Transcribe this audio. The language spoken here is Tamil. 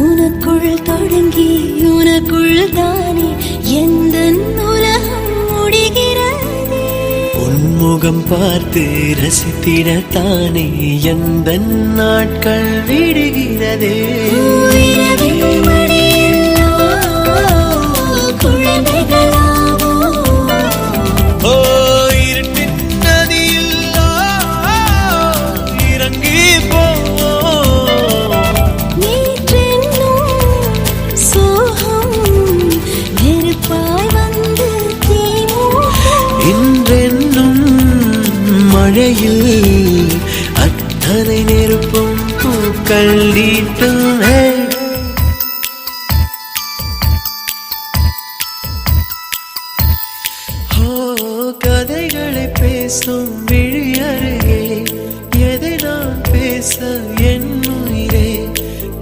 உனக்குள் தொடங்கி உனக்குள் தானே எந்த உலகம் முடிகிறது. உன்முகம் பார்த்து ரசித்திடத்தானே எந்த நாட்கள் விடுகிறதே. மழையில் அத்தனை நெருப்பும் பூக்கள் நீட்டும்.